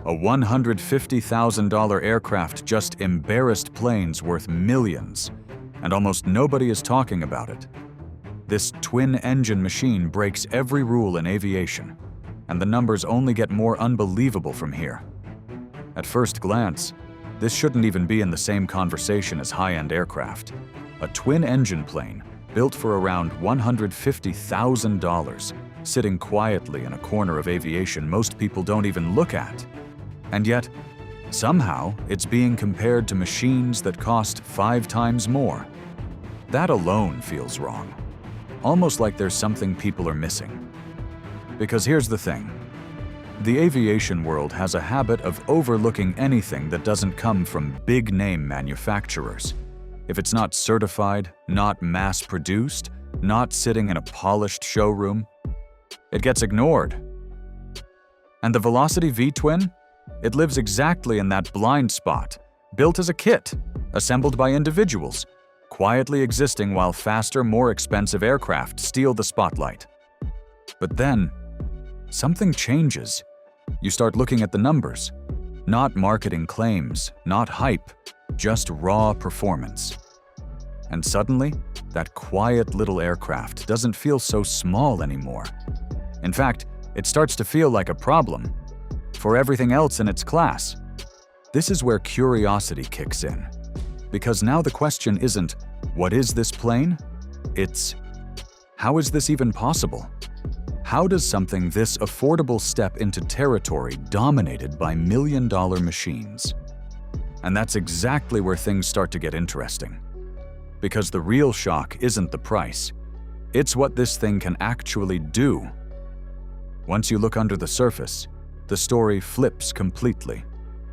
A $150,000 aircraft just embarrassed planes worth millions, and almost nobody is talking about it. This twin-engine machine breaks every rule in aviation, and the numbers only get more unbelievable from here. At first glance, this shouldn't even be in the same conversation as high-end aircraft. A twin-engine plane, built for around $150,000, sitting quietly in a corner of aviation most people don't even look at. And yet, somehow, it's being compared to machines that cost 5 times more. That alone feels wrong. Almost like there's something people are missing. Because here's the thing. The aviation world has a habit of overlooking anything that doesn't come from big-name manufacturers. If it's not certified, not mass-produced, not sitting in a polished showroom, it gets ignored. And the Velocity V-twin? It lives exactly in that blind spot, built as a kit, assembled by individuals, quietly existing while faster, more expensive aircraft steal the spotlight. But then, something changes. You start looking at the numbers. Not marketing claims, not hype, just raw performance. And suddenly, that quiet little aircraft doesn't feel so small anymore. In fact, it starts to feel like a problem for everything else in its class. This is where curiosity kicks in. Because now the question isn't, what is this plane? It's, how is this even possible? How does something this affordable step into territory dominated by million-dollar machines? And that's exactly where things start to get interesting. Because the real shock isn't the price. It's what this thing can actually do. Once you look under the surface, the story flips completely.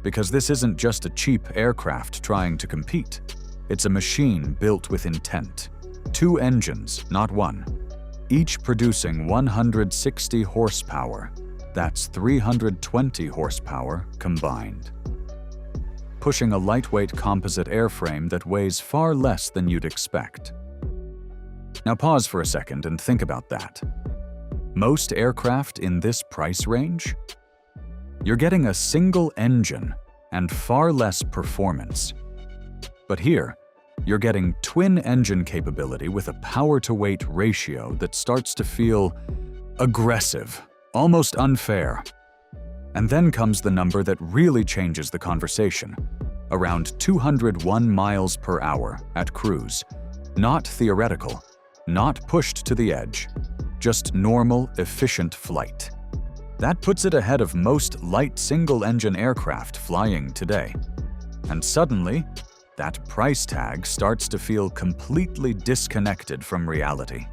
Because this isn't just a cheap aircraft trying to compete. It's a machine built with intent. 2 engines, not one. Each producing 160 horsepower. That's 320 horsepower combined. Pushing a lightweight composite airframe that weighs far less than you'd expect. Now pause for a second and think about that. Most aircraft in this price range? You're getting a single engine and far less performance. But here, you're getting twin-engine capability with a power-to-weight ratio that starts to feel aggressive, almost unfair. And then comes the number that really changes the conversation. Around 201 miles per hour at cruise. Not theoretical, not pushed to the edge, just normal, efficient flight. That puts it ahead of most light single-engine aircraft flying today. And suddenly, that price tag starts to feel completely disconnected from reality.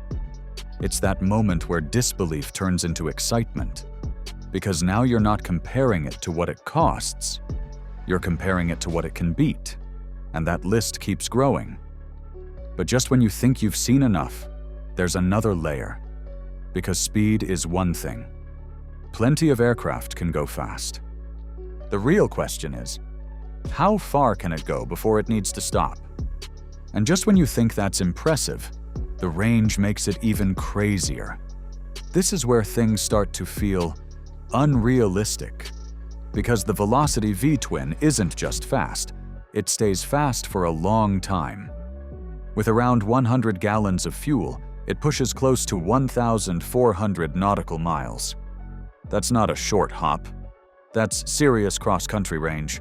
It's that moment where disbelief turns into excitement. Because now you're not comparing it to what it costs. You're comparing it to what it can beat. And that list keeps growing. But just when you think you've seen enough, there's another layer. Because speed is one thing. Plenty of aircraft can go fast. The real question is, how far can it go before it needs to stop? And just when you think that's impressive, the range makes it even crazier. This is where things start to feel unrealistic. Because the Velocity V-twin isn't just fast, it stays fast for a long time. With around 100 gallons of fuel, it pushes close to 1,400 nautical miles. That's not a short hop. That's serious cross-country range.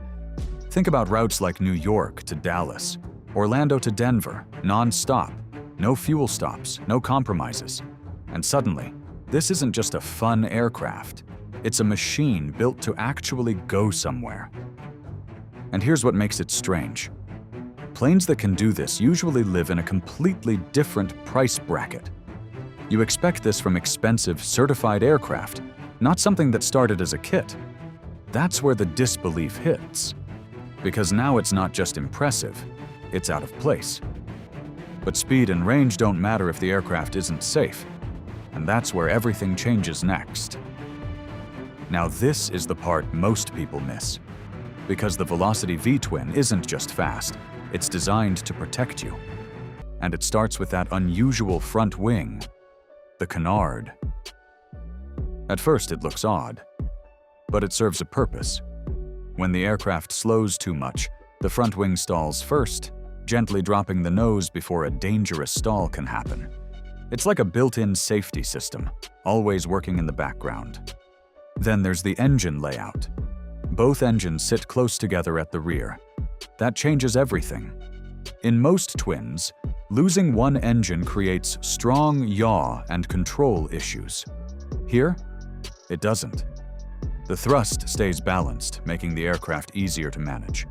Think about routes like New York to Dallas, Orlando to Denver, non-stop, no fuel stops, no compromises. And suddenly, this isn't just a fun aircraft. It's a machine built to actually go somewhere. And here's what makes it strange. Planes that can do this usually live in a completely different price bracket. You expect this from expensive, certified aircraft, not something that started as a kit. That's where the disbelief hits. Because now it's not just impressive, it's out of place. But speed and range don't matter if the aircraft isn't safe. And that's where everything changes next. Now this is the part most people miss. Because the Velocity V-twin isn't just fast, it's designed to protect you. And it starts with that unusual front wing, the canard. At first it looks odd, but it serves a purpose. When the aircraft slows too much, the front wing stalls first, gently dropping the nose before a dangerous stall can happen. It's like a built-in safety system, always working in the background. Then there's the engine layout. Both engines sit close together at the rear. That changes everything. In most twins, losing one engine creates strong yaw and control issues. Here, it doesn't. The thrust stays balanced, making the aircraft easier to manage.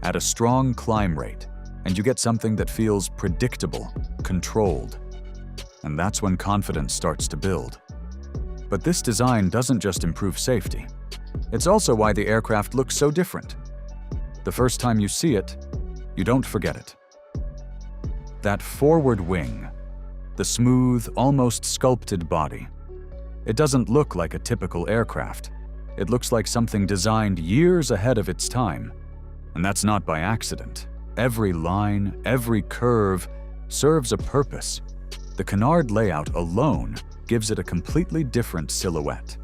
Add a strong climb rate, and you get something that feels predictable, controlled. And that's when confidence starts to build. But this design doesn't just improve safety. It's also why the aircraft looks so different. The first time you see it, you don't forget it. That forward wing, the smooth, almost sculpted body. It doesn't look like a typical aircraft. It looks like something designed years ahead of its time. And that's not by accident. Every line, every curve serves a purpose. The canard layout alone gives it a completely different silhouette.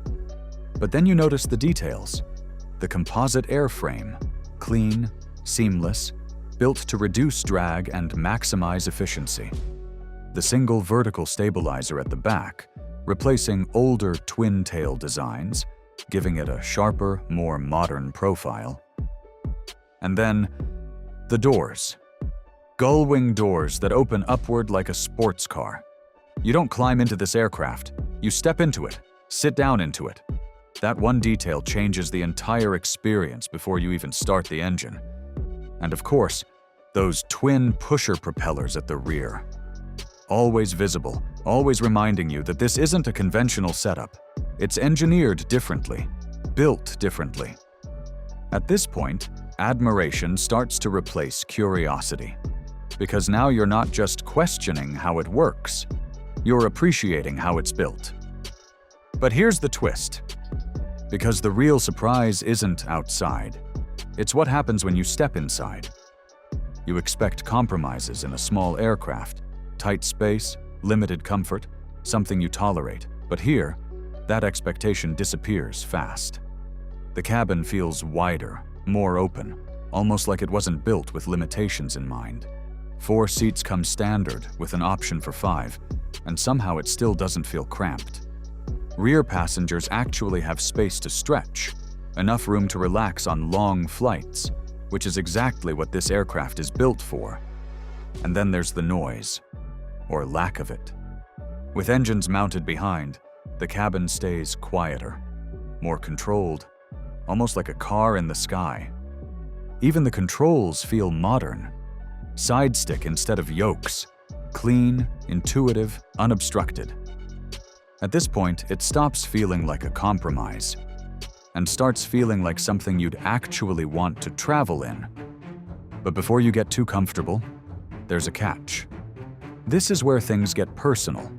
But then you notice the details. The composite airframe, clean, seamless, built to reduce drag and maximize efficiency. The single vertical stabilizer at the back, replacing older twin-tail designs, giving it a sharper, more modern profile. And then, the doors. Gull-wing doors that open upward like a sports car. You don't climb into this aircraft, you step into it, sit down into it. That one detail changes the entire experience before you even start the engine. And of course, those twin pusher propellers at the rear. Always visible, always reminding you that this isn't a conventional setup. It's engineered differently, built differently. At this point, admiration starts to replace curiosity. Because now you're not just questioning how it works, you're appreciating how it's built. But here's the twist. Because the real surprise isn't outside. It's what happens when you step inside. You expect compromises in a small aircraft, tight space, limited comfort, something you tolerate. But here, that expectation disappears fast. The cabin feels wider, more open, almost like it wasn't built with limitations in mind. 4 seats come standard with an option for 5, and somehow it still doesn't feel cramped. Rear passengers actually have space to stretch, enough room to relax on long flights, which is exactly what this aircraft is built for. And then there's the noise, or lack of it. With engines mounted behind, the cabin stays quieter, more controlled, almost like a car in the sky. Even the controls feel modern. Side stick instead of yokes, clean, intuitive, unobstructed. At this point, it stops feeling like a compromise and starts feeling like something you'd actually want to travel in. But before you get too comfortable, there's a catch. This is where things get personal,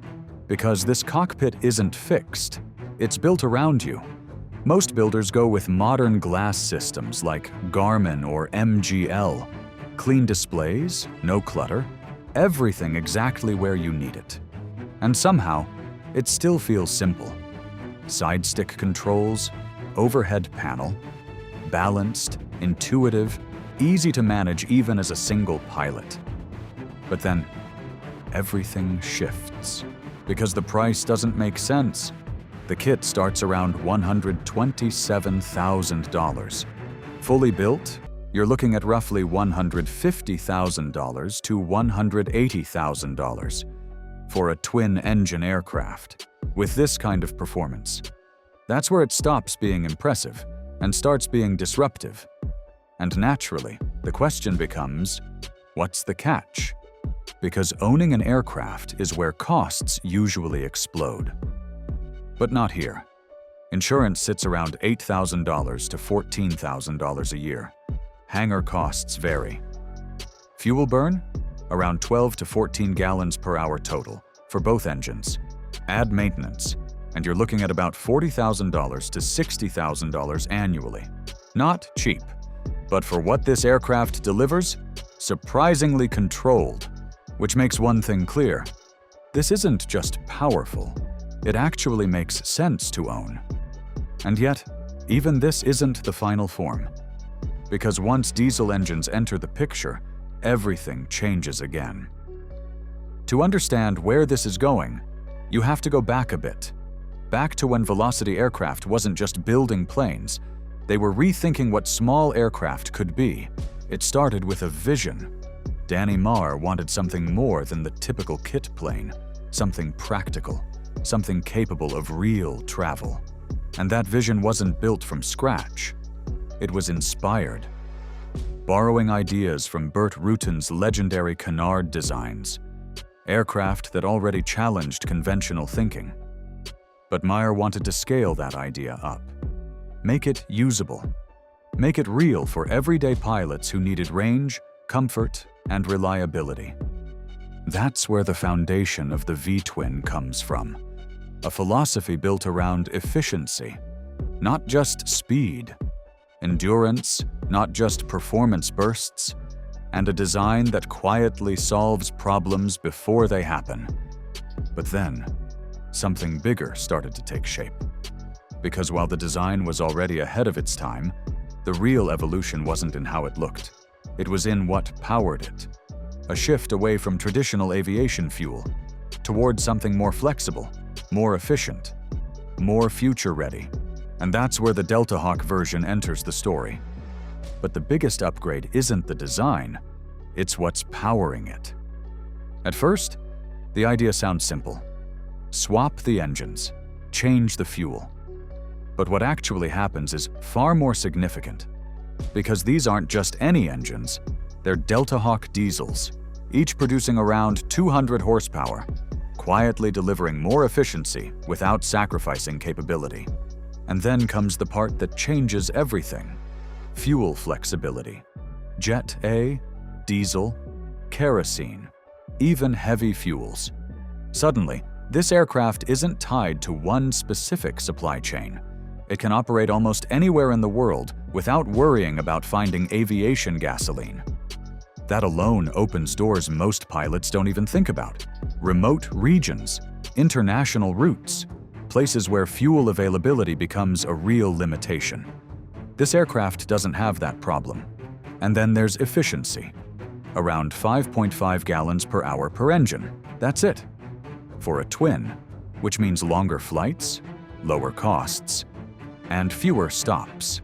because this cockpit isn't fixed. It's built around you. Most builders go with modern glass systems like Garmin or MGL. Clean displays, no clutter, everything exactly where you need it. And somehow, it still feels simple. Side stick controls, overhead panel, balanced, intuitive, easy to manage even as a single pilot. But then, everything shifts. Because the price doesn't make sense. The kit starts around $127,000. Fully built, you're looking at roughly $150,000 to $180,000 for a twin-engine aircraft with this kind of performance. That's where it stops being impressive and starts being disruptive. And naturally, the question becomes, what's the catch? Because owning an aircraft is where costs usually explode. But not here. Insurance sits around $8,000 to $14,000 a year. Hangar costs vary. Fuel burn? Around 12 to 14 gallons per hour total for both engines. Add maintenance, and you're looking at about $40,000 to $60,000 annually. Not cheap, but for what this aircraft delivers, surprisingly controlled. Which makes one thing clear. This isn't just powerful. It actually makes sense to own. And yet, even this isn't the final form. Because once diesel engines enter the picture, everything changes again. To understand where this is going, you have to go back a bit. Back to when Velocity Aircraft wasn't just building planes, they were rethinking what small aircraft could be. It started with a vision. Danny Marr wanted something more than the typical kit plane, something practical, something capable of real travel. And that vision wasn't built from scratch. It was inspired, borrowing ideas from Burt Rutan's legendary Canard designs, aircraft that already challenged conventional thinking. But Meyer wanted to scale that idea up, make it usable, make it real for everyday pilots who needed range, comfort, and reliability. That's where the foundation of the V-twin comes from, a philosophy built around efficiency, not just speed, endurance, not just performance bursts, and a design that quietly solves problems before they happen. But then, something bigger started to take shape. Because while the design was already ahead of its time, the real evolution wasn't in how it looked. It was in what powered it. A shift away from traditional aviation fuel towards something more flexible, more efficient, more future-ready. And that's where the Delta Hawk version enters the story. But the biggest upgrade isn't the design, it's what's powering it. At first, the idea sounds simple. Swap the engines, change the fuel. But what actually happens is far more significant, because these aren't just any engines, they're Delta Hawk diesels, each producing around 200 horsepower, quietly delivering more efficiency without sacrificing capability. And then comes the part that changes everything: fuel flexibility. Jet A, diesel, kerosene, even heavy fuels. Suddenly, this aircraft isn't tied to one specific supply chain. It can operate almost anywhere in the world without worrying about finding aviation gasoline. That alone opens doors most pilots don't even think about. Remote regions, international routes, places where fuel availability becomes a real limitation. This aircraft doesn't have that problem. And then there's efficiency. Around 5.5 gallons per hour per engine. That's it. For a twin, which means longer flights, lower costs, and fewer stops.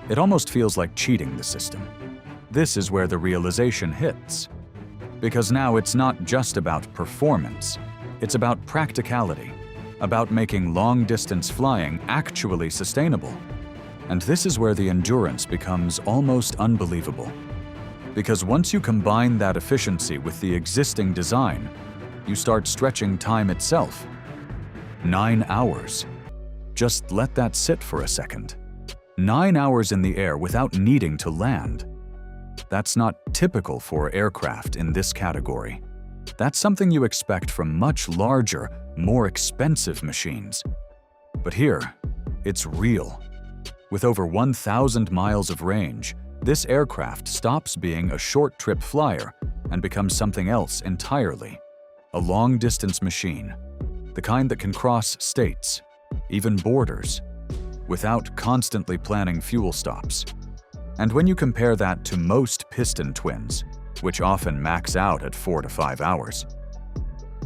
It almost feels like cheating the system. This is where the realization hits. Because now it's not just about performance, it's about practicality, about making long-distance flying actually sustainable. And this is where the endurance becomes almost unbelievable. Because once you combine that efficiency with the existing design, you start stretching time itself. 9 hours. Just let that sit for a second. 9 hours in the air without needing to land. That's not typical for aircraft in this category. That's something you expect from much larger, more expensive machines. But here, it's real. With over 1,000 miles of range, this aircraft stops being a short-trip flyer and becomes something else entirely. A long-distance machine, the kind that can cross states, even borders, without constantly planning fuel stops. And when you compare that to most piston twins, which often max out at 4 to 5 hours,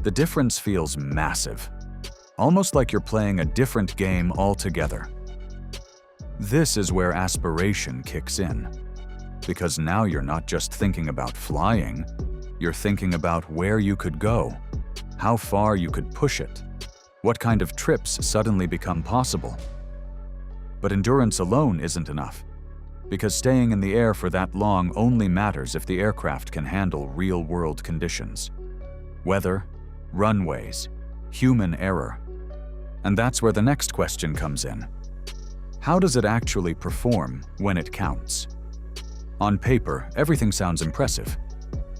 the difference feels massive, almost like you're playing a different game altogether. This is where aspiration kicks in, because now you're not just thinking about flying, you're thinking about where you could go, how far you could push it, what kind of trips suddenly become possible. But endurance alone isn't enough, because staying in the air for that long only matters if the aircraft can handle real-world conditions. Weather, runways, human error. And that's where the next question comes in. How does it actually perform when it counts? On paper, everything sounds impressive,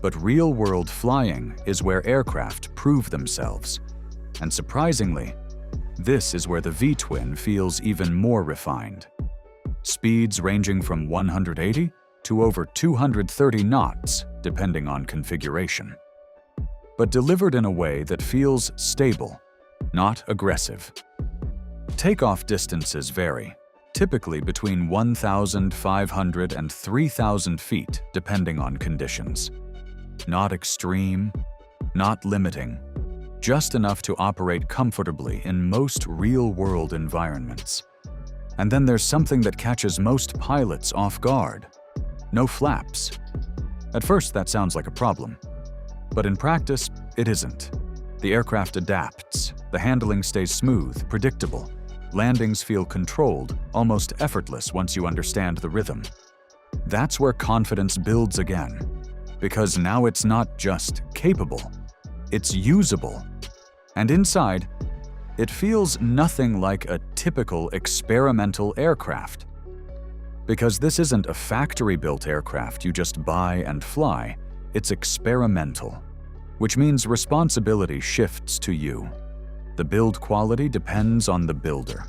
but real-world flying is where aircraft prove themselves. And surprisingly, this is where the V-twin feels even more refined. Speeds ranging from 180 to over 230 knots, depending on configuration. But delivered in a way that feels stable, not aggressive. Takeoff distances vary, typically between 1,500 and 3,000 feet, depending on conditions. Not extreme, not limiting, just enough to operate comfortably in most real-world environments. And then there's something that catches most pilots off guard: no flaps. At first, that sounds like a problem. But in practice, it isn't. The aircraft adapts, the handling stays smooth, predictable. Landings feel controlled, almost effortless once you understand the rhythm. That's where confidence builds again, because now it's not just capable, it's usable. And inside, it feels nothing like a typical experimental aircraft. Because this isn't a factory-built aircraft you just buy and fly, it's experimental, which means responsibility shifts to you. The build quality depends on the builder.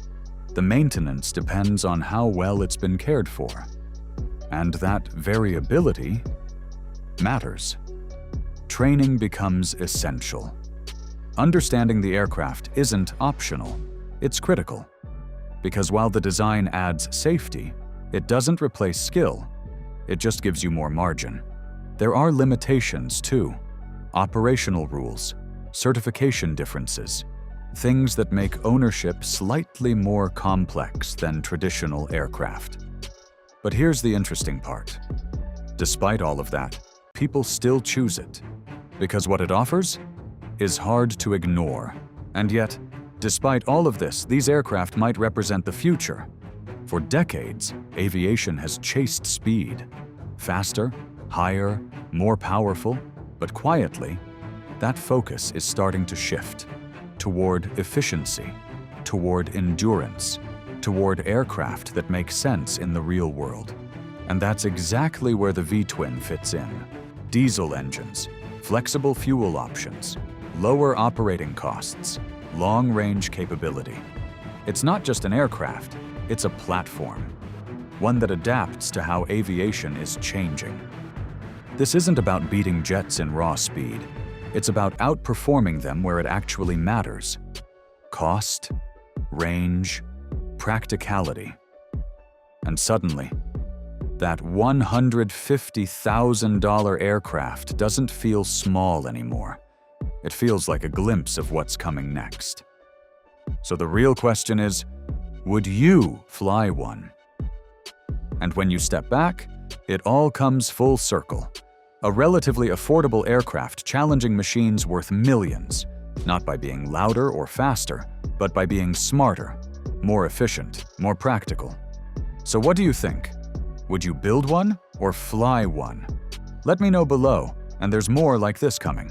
The maintenance depends on how well it's been cared for. And that variability matters. Training becomes essential. Understanding the aircraft isn't optional, it's critical. Because while the design adds safety, it doesn't replace skill, it just gives you more margin. There are limitations too. Operational rules, certification differences, things that make ownership slightly more complex than traditional aircraft. But here's the interesting part. Despite all of that, people still choose it, because what it offers is hard to ignore. And yet, despite all of this, these aircraft might represent the future. For decades, aviation has chased speed. Faster, higher, more powerful, but quietly, that focus is starting to shift toward efficiency, toward endurance, toward aircraft that make sense in the real world. And that's exactly where the V-twin fits in. Diesel engines, flexible fuel options, lower operating costs, long-range capability. It's not just an aircraft, it's a platform, one that adapts to how aviation is changing. This isn't about beating jets in raw speed. It's about outperforming them where it actually matters. Cost, range, practicality. And suddenly, that $150,000 aircraft doesn't feel small anymore. It feels like a glimpse of what's coming next. So the real question is, would you fly one? And when you step back, it all comes full circle. A relatively affordable aircraft challenging machines worth millions, not by being louder or faster, but by being smarter, more efficient, more practical. So what do you think? Would you build one or fly one? Let me know below, and there's more like this coming.